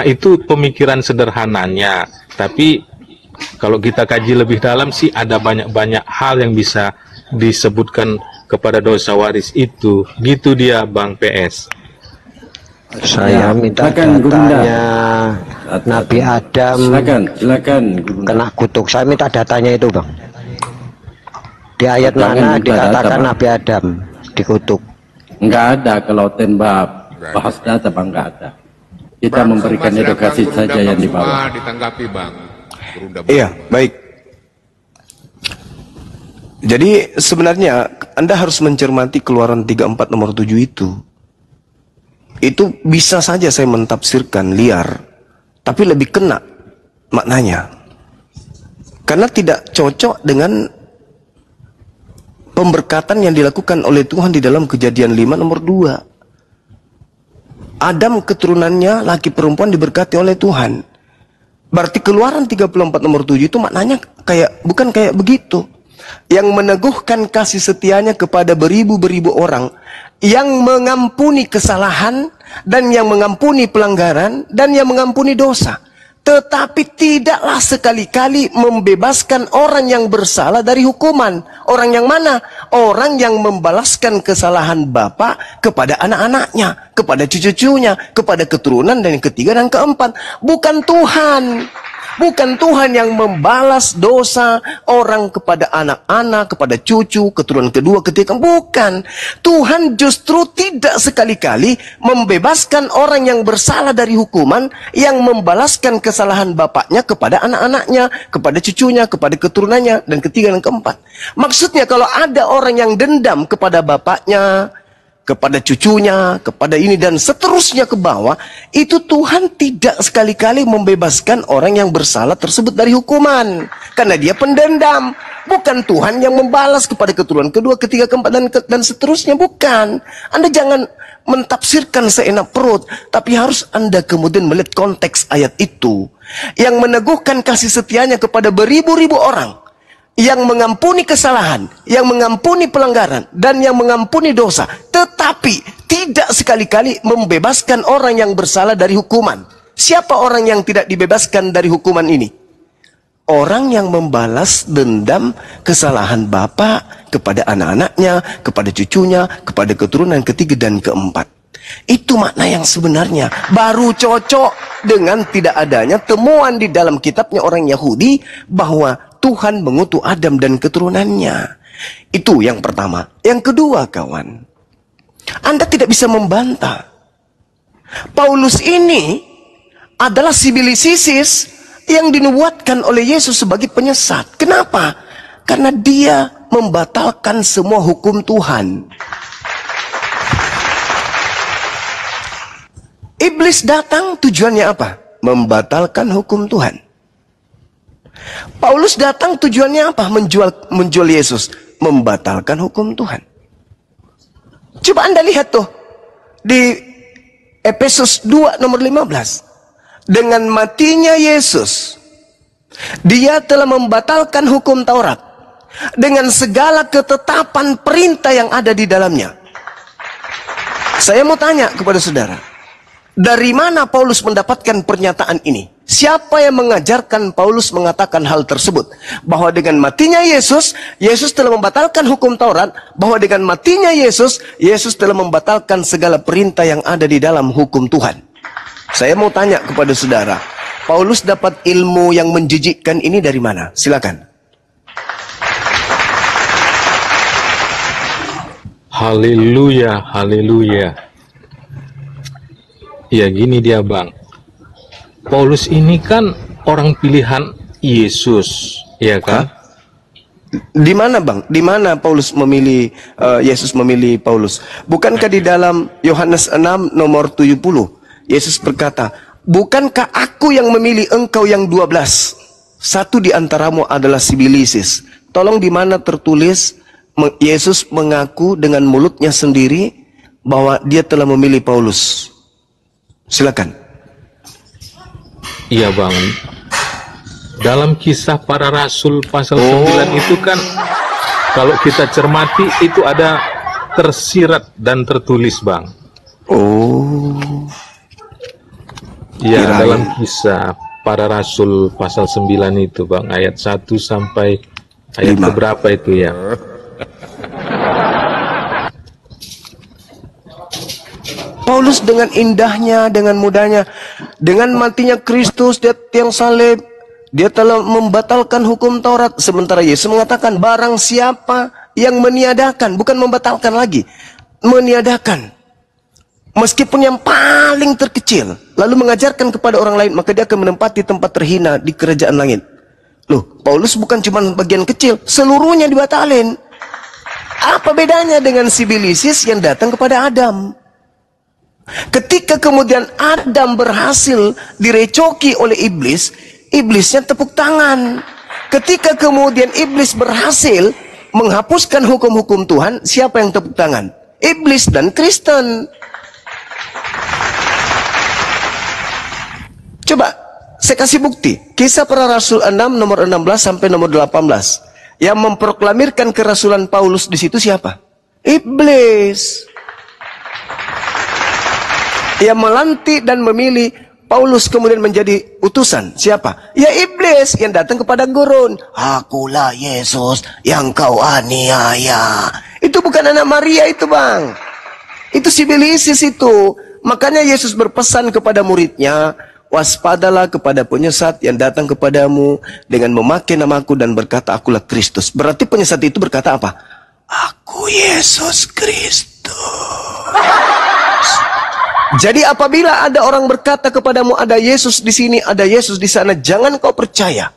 Itu pemikiran sederhananya. Tapi kalau kita kaji lebih dalam sih ada banyak-banyak hal yang bisa disebutkan kepada dosa waris itu. Gitu dia Bang PS. Saya minta Silakan, datanya Nabi Adam Silakan Gurunda. kena kutuk. Saya minta datanya itu Bang. Di ayat Jangan mana minta dikatakan data, Bang. Nabi Adam dikutuk? Enggak ada kalau tembak bahas data Bang, enggak ada. kita memberikan edukasi saja yang di bawah. Ditanggapi Bang. Berunda Iya, baik. Jadi sebenarnya Anda harus mencermati Keluaran 34 nomor 7 itu. Itu bisa saja saya mentafsirkan liar, tapi lebih kena maknanya. Karena tidak cocok dengan pemberkatan yang dilakukan oleh Tuhan di dalam Kejadian 5 nomor 2. Adam keturunannya laki perempuan diberkati oleh Tuhan. Berarti Keluaran 34 nomor 7 itu maknanya bukan kayak begitu. Yang meneguhkan kasih setianya kepada beribu-beribu orang, yang mengampuni kesalahan dan yang mengampuni pelanggaran dan yang mengampuni dosa, tetapi tidaklah sekali-kali membebaskan orang yang bersalah dari hukuman. Orang yang mana? Orang yang membalaskan kesalahan bapa kepada anak-anaknya, kepada cucu-cucunya, kepada keturunan dan yang ketiga dan keempat. Bukan Tuhan. Bukan Tuhan yang membalas dosa orang kepada anak-anak, kepada cucu, keturunan kedua, ketiga. Bukan. Tuhan justru tidak sekali-kali membebaskan orang yang bersalah dari hukuman, yang membalaskan kesalahan bapaknya kepada anak-anaknya, kepada cucunya, kepada keturunannya, dan ketiga dan keempat. Maksudnya kalau ada orang yang dendam kepada bapaknya, kepada cucunya, kepada ini dan seterusnya ke bawah, itu Tuhan tidak sekali-kali membebaskan orang yang bersalah tersebut dari hukuman, karena dia pendendam. Bukan Tuhan yang membalas kepada keturunan kedua, ketiga, keempat dan seterusnya, bukan. Anda jangan mentafsirkan seenak perut, tapi harus Anda kemudian melihat konteks ayat itu, yang meneguhkan kasih setianya kepada beribu-ribu orang, yang mengampuni kesalahan, yang mengampuni pelanggaran, dan yang mengampuni dosa, tetapi tidak sekali-kali membebaskan orang yang bersalah dari hukuman. Siapa orang yang tidak dibebaskan dari hukuman ini? Orang yang membalas dendam kesalahan bapak kepada anak-anaknya, kepada cucunya, kepada keturunan ketiga dan keempat. Itu makna yang sebenarnya. Baru cocok dengan tidak adanya temuan di dalam kitabnya orang Yahudi bahwa Tuhan mengutuk Adam dan keturunannya. Itu yang pertama. Yang kedua, kawan, Anda tidak bisa membantah Paulus ini adalah sibilisisis yang dinubuatkan oleh Yesus sebagai penyesat. Kenapa? Karena dia membatalkan semua hukum Tuhan. Iblis datang tujuannya apa? Membatalkan hukum Tuhan. Paulus datang tujuannya apa? Menjual Yesus. Membatalkan hukum Tuhan. Coba Anda lihat tuh di Efesus 2 nomor 15. Dengan matinya Yesus, dia telah membatalkan hukum Taurat dengan segala ketetapan perintah yang ada di dalamnya. Saya mau tanya kepada saudara, dari mana Paulus mendapatkan pernyataan ini? Siapa yang mengajarkan Paulus mengatakan hal tersebut? Bahwa dengan matinya Yesus, Yesus telah membatalkan hukum Taurat. Bahwa dengan matinya Yesus, Yesus telah membatalkan segala perintah yang ada di dalam hukum Tuhan. Saya mau tanya kepada saudara, Paulus dapat ilmu yang menjijikkan ini dari mana? Silakan. Haleluya, haleluya. Ya gini dia Bang, Paulus ini kan orang pilihan Yesus, ya kan? Di mana Bang? Di mana Paulus memilih, Yesus memilih Paulus? Bukankah di dalam Yohanes 6 nomor 70, Yesus berkata, bukankah aku yang memilih engkau yang 12? Satu di antaramu adalah sibilisis. Tolong di mana tertulis Yesus mengaku dengan mulutnya sendiri bahwa dia telah memilih Paulus? Silakan. Iya Bang, dalam Kisah Para Rasul pasal 9 itu kan, kalau kita cermati itu ada tersirat dan tertulis Bang. Ya, dalam Kisah Para Rasul pasal 9 itu Bang, ayat 1 sampai ayat berapa itu ya? Paulus dengan indahnya, dengan mudahnya, dengan matinya Kristus di tiang salib, dia telah membatalkan hukum Taurat. Sementara Yesus mengatakan, barang siapa yang meniadakan, bukan membatalkan lagi, meniadakan, meskipun yang paling terkecil, lalu mengajarkan kepada orang lain, maka dia akan menempati tempat terhina di kerajaan langit. Loh, Paulus bukan cuma bagian kecil, seluruhnya dibatalin. Apa bedanya dengan si Bilisis yang datang kepada Adam? Ketika kemudian Adam berhasil direcoki oleh iblis, iblisnya tepuk tangan. Ketika kemudian iblis berhasil menghapuskan hukum-hukum Tuhan, siapa yang tepuk tangan? Iblis dan Kristen. Coba saya kasih bukti. Kisah Para Rasul 6 nomor 16 sampai nomor 18. Yang memproklamirkan kerasulan Paulus di situ siapa? Iblis. Yang melantik dan memilih Paulus kemudian menjadi utusan. Siapa? Ya iblis yang datang kepada gurun. Akulah Yesus yang kau aniaya. Itu bukan anak Maria itu, Bang. Itu si Bilisis itu. Makanya Yesus berpesan kepada muridnya, waspadalah kepada penyesat yang datang kepadamu dengan memakai namaku dan berkata akulah Kristus. Berarti penyesat itu berkata apa? Aku Yesus Kristus. Jadi apabila ada orang berkata kepadamu ada Yesus di sini, ada Yesus di sana, jangan kau percaya.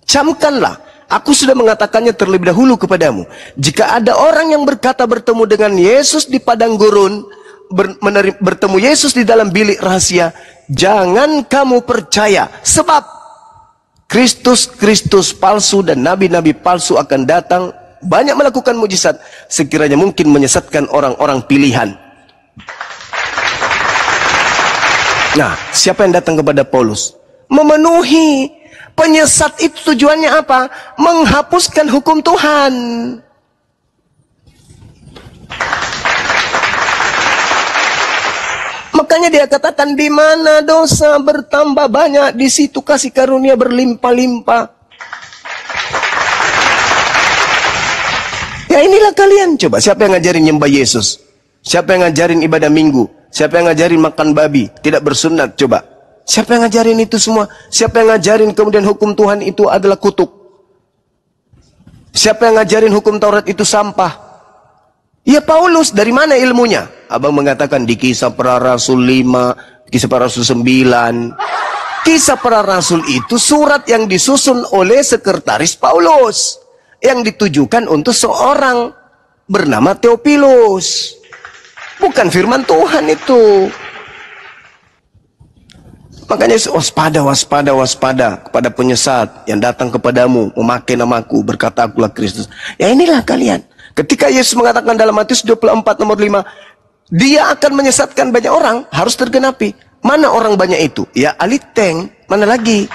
Camkanlah, aku sudah mengatakannya terlebih dahulu kepadamu. Jika ada orang yang berkata bertemu dengan Yesus di padang gurun, bertemu Yesus di dalam bilik rahasia, jangan kamu percaya. Sebab Kristus palsu dan nabi-nabi palsu akan datang, banyak melakukan mujizat, sekiranya mungkin menyesatkan orang-orang pilihan. Nah, siapa yang datang kepada Paulus? Memenuhi. Penyesat itu tujuannya apa? Menghapuskan hukum Tuhan. Makanya dia katakan, di mana dosa bertambah banyak, di situ kasih karunia berlimpah-limpah. Ya inilah kalian. Coba, siapa yang ngajarin nyembah Yesus? Siapa yang ngajarin ibadah minggu? Siapa yang ngajarin makan babi, tidak bersunat? Coba. Siapa yang ngajarin itu semua? Siapa yang ngajarin kemudian hukum Tuhan itu adalah kutuk? Siapa yang ngajarin hukum Taurat itu sampah? Ya Paulus. Dari mana ilmunya? Abang mengatakan di Kisah Para Rasul 5, Kisah Para Rasul 9. Kisah Para Rasul itu surat yang disusun oleh sekretaris Paulus, yang ditujukan untuk seorang bernama Theophilus. Bukan firman Tuhan itu. Makanya waspada, waspada, waspada kepada penyesat yang datang kepadamu memakai namaku, berkata akulah Kristus. Ya inilah kalian. Ketika Yesus mengatakan dalam Matius 24 nomor 5, dia akan menyesatkan banyak orang, harus tergenapi. Mana orang banyak itu? Ya aliteng, mana lagi?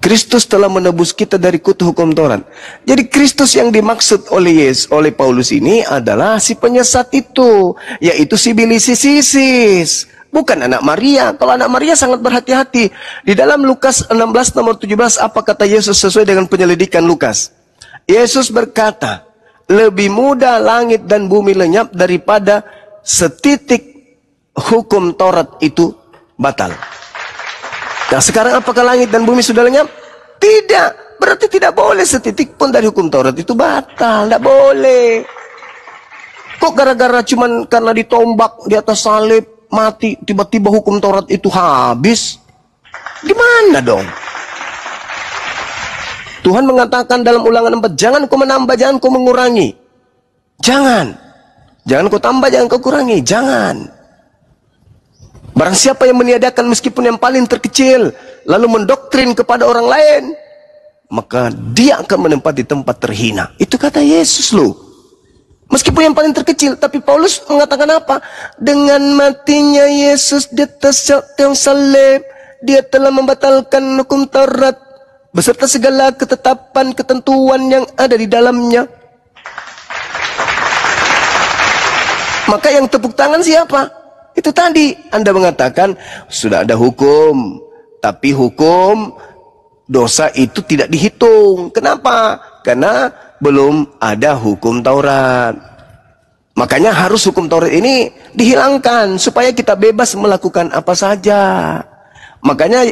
Kristus telah menebus kita dari kutuk hukum Taurat. Jadi Kristus yang dimaksud oleh oleh Paulus ini adalah si penyesat itu, yaitu si Bilisis. Bukan anak Maria. Kalau anak Maria sangat berhati-hati. Di dalam Lukas 16 nomor 17, apa kata Yesus sesuai dengan penyelidikan Lukas? Yesus berkata, lebih mudah langit dan bumi lenyap daripada setitik hukum Taurat itu batal. Nah sekarang apakah langit dan bumi sudah lenyap? Tidak. Berarti tidak boleh setitik pun dari hukum Taurat itu batal. Tidak boleh. Kok gara-gara cuman karena ditombak di atas salib mati, tiba-tiba hukum Taurat itu habis? Gimana dong? Tuhan mengatakan dalam Ulangan 4, jangan kau menambah, jangan kau mengurangi. Jangan. Jangan kau tambah, jangan kau kurangi. Jangan. Barang siapa yang meniadakan meskipun yang paling terkecil, lalu mendoktrin kepada orang lain, maka dia akan menempati tempat terhina. Itu kata Yesus loh. Meskipun yang paling terkecil, tapi Paulus mengatakan apa? Dengan matinya Yesus di atas tiang salib, dia telah membatalkan hukum Taurat beserta segala ketetapan ketentuan yang ada di dalamnya. Maka yang tepuk tangan siapa? Itu tadi Anda mengatakan sudah ada hukum, tapi hukum dosa itu tidak dihitung. Kenapa? Karena belum ada hukum Taurat. Makanya harus hukum Taurat ini dihilangkan supaya kita bebas melakukan apa saja. Makanya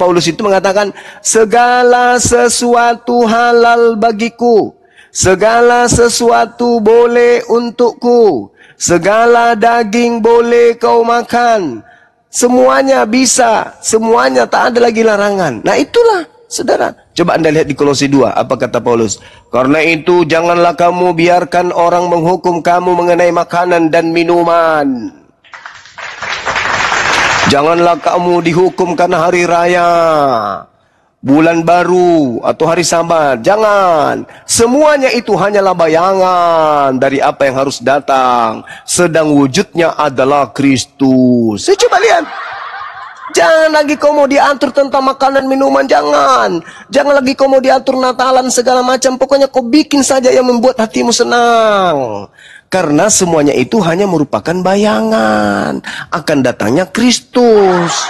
Paulus itu mengatakan segala sesuatu halal bagiku, Segala sesuatu boleh untukku. Segala daging boleh kau makan. Semuanya bisa. Semuanya tak ada lagi larangan. Nah itulah saudara. Coba Anda lihat di Kolose 2. Apa kata Paulus? Karena itu janganlah kamu biarkan orang menghukum kamu mengenai makanan dan minuman. Janganlah kamu dihukum karena hari raya, bulan baru, atau hari Sabat. Jangan. Semuanya itu hanyalah bayangan dari apa yang harus datang. Sedang wujudnya adalah Kristus. Saya coba lihat. Jangan lagi kau mau diatur tentang makanan minuman. Jangan. Jangan lagi kau mau diatur Natalan segala macam. Pokoknya kau bikin saja yang membuat hatimu senang. Karena semuanya itu hanya merupakan bayangan akan datangnya Kristus.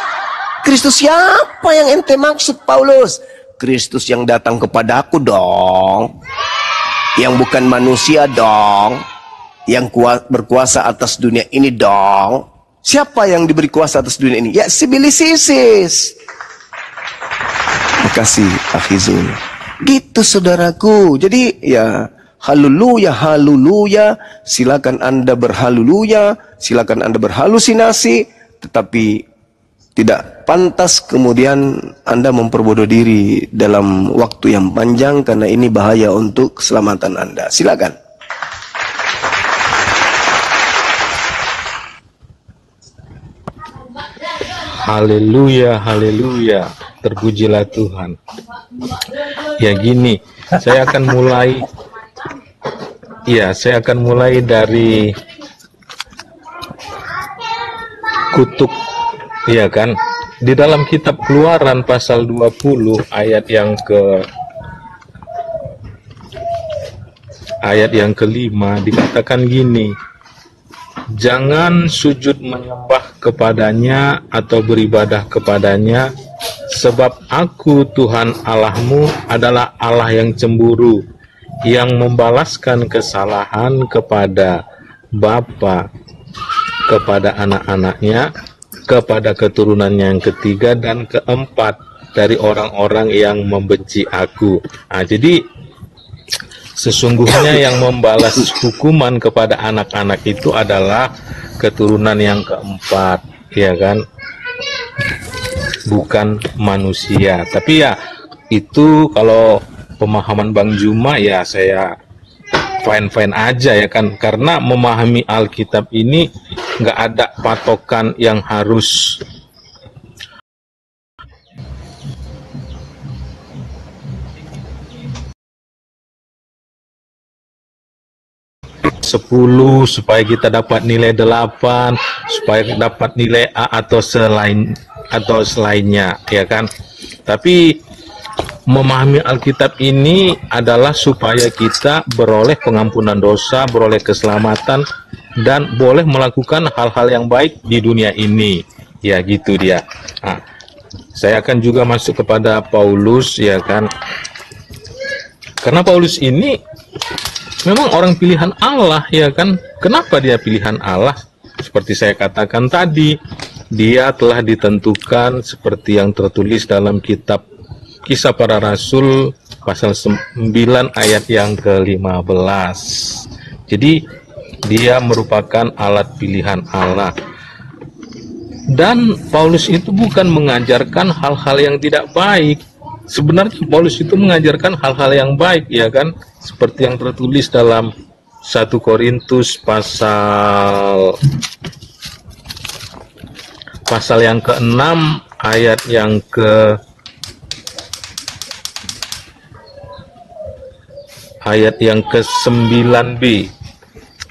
Kristus siapa yang ente maksud, Paulus? Kristus yang datang kepadaku dong. Yang bukan manusia dong. Yang berkuasa atas dunia ini dong. Siapa yang diberi kuasa atas dunia ini? Ya, Sibilisis. Makasih, Akhizul. Gitu saudaraku. Jadi ya, haleluya, haleluya. Silakan Anda berhaleluya, silakan Anda berhalusinasi, tetapi tidak pantas kemudian Anda memperbodoh diri dalam waktu yang panjang, karena ini bahaya untuk keselamatan Anda. Silakan. Haleluya, haleluya. Terpujilah Tuhan. Ya gini, saya akan mulai. Ya, saya akan mulai dari kutuk. Iya kan? Di dalam kitab Keluaran pasal 20 ayat yang kelima dikatakan gini. Jangan sujud menyembah kepadanya atau beribadah kepadanya, sebab aku Tuhan Allahmu adalah Allah yang cemburu, yang membalaskan kesalahan kepada bapa, kepada anak-anaknya, kepada keturunannya yang ketiga dan keempat dari orang-orang yang membenci aku. Nah, jadi sesungguhnya yang membalas hukuman kepada anak-anak itu adalah keturunan yang keempat, ya kan? Bukan manusia. Tapi ya itu kalau pemahaman Bang Juma ya saya fine-fine aja ya kan, karena memahami Alkitab ini nggak ada patokan yang harus sepuluh supaya kita dapat nilai 8, supaya dapat nilai A atau selainnya, ya kan? Tapi memahami Alkitab ini adalah supaya kita beroleh pengampunan dosa, beroleh keselamatan, dan boleh melakukan hal-hal yang baik di dunia ini. Ya gitu dia. Nah, saya akan juga masuk kepada Paulus, ya kan? Karena Paulus ini memang orang pilihan Allah, ya kan? Kenapa dia pilihan Allah? Seperti saya katakan tadi, dia telah ditentukan seperti yang tertulis dalam kitab Kisah Para Rasul pasal 9 ayat yang ke-15. Jadi dia merupakan alat pilihan Allah. Dan Paulus itu bukan mengajarkan hal-hal yang tidak baik. Sebenarnya Paulus itu mengajarkan hal-hal yang baik, ya kan? Seperti yang tertulis dalam 1 Korintus pasal yang ke-6 ayat yang ke-9b.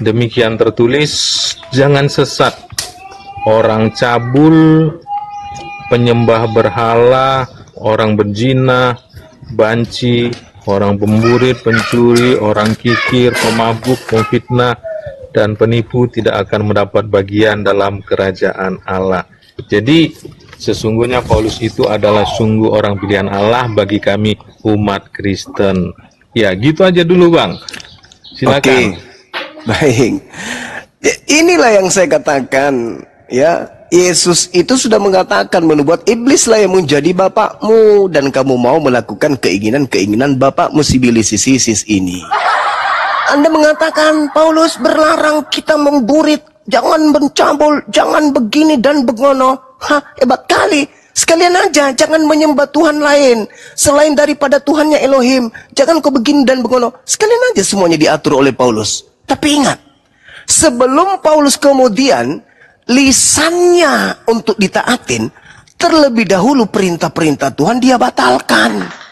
Demikian tertulis, jangan sesat orang cabul, penyembah berhala, orang berzina, banci, orang pemburit, pencuri, orang kikir, pemabuk, pemfitnah, dan penipu tidak akan mendapat bagian dalam kerajaan Allah. Jadi sesungguhnya Paulus itu adalah sungguh orang pilihan Allah bagi kami umat Kristen. Ya gitu aja dulu Bang. Silakan. Oke. Baik. Inilah yang saya katakan, ya. Yesus itu sudah mengatakan, menubuat iblislah yang menjadi bapakmu, dan kamu mau melakukan keinginan-keinginan bapakmu Sibilisis ini. Anda mengatakan Paulus berlarang kita memburit, jangan mencabul, jangan begini dan begono. Hah, hebat kali. Sekalian aja, jangan menyembah Tuhan lain selain daripada Tuhannya Elohim. Jangan kau begini dan begono. Sekalian aja semuanya diatur oleh Paulus. Tapi ingat, sebelum Paulus kemudian lisannya untuk ditaatin, terlebih dahulu perintah-perintah Tuhan dia batalkan.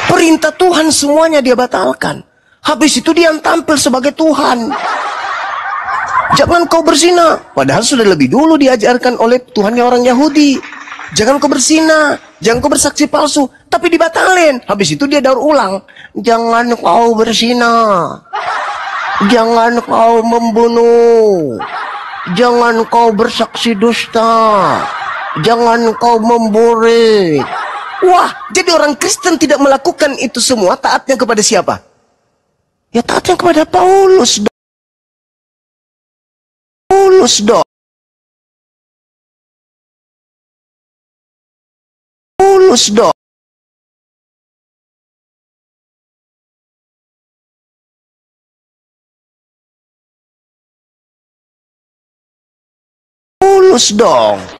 Perintah Tuhan semuanya dia batalkan. Habis itu dia tampil sebagai Tuhan. Jangan kau berzina. Padahal sudah lebih dulu diajarkan oleh Tuhannya orang Yahudi. Jangan kau berzina. Jangan kau bersaksi palsu. Tapi dibatalin. Habis itu dia daur ulang. Jangan kau berzina. Jangan kau membunuh. Jangan kau bersaksi dusta. Jangan kau memburit. Wah, jadi orang Kristen tidak melakukan itu semua, taatnya kepada siapa? Ya taatnya kepada Paulus. Paulus dong. Paulus dong. Paulus dong.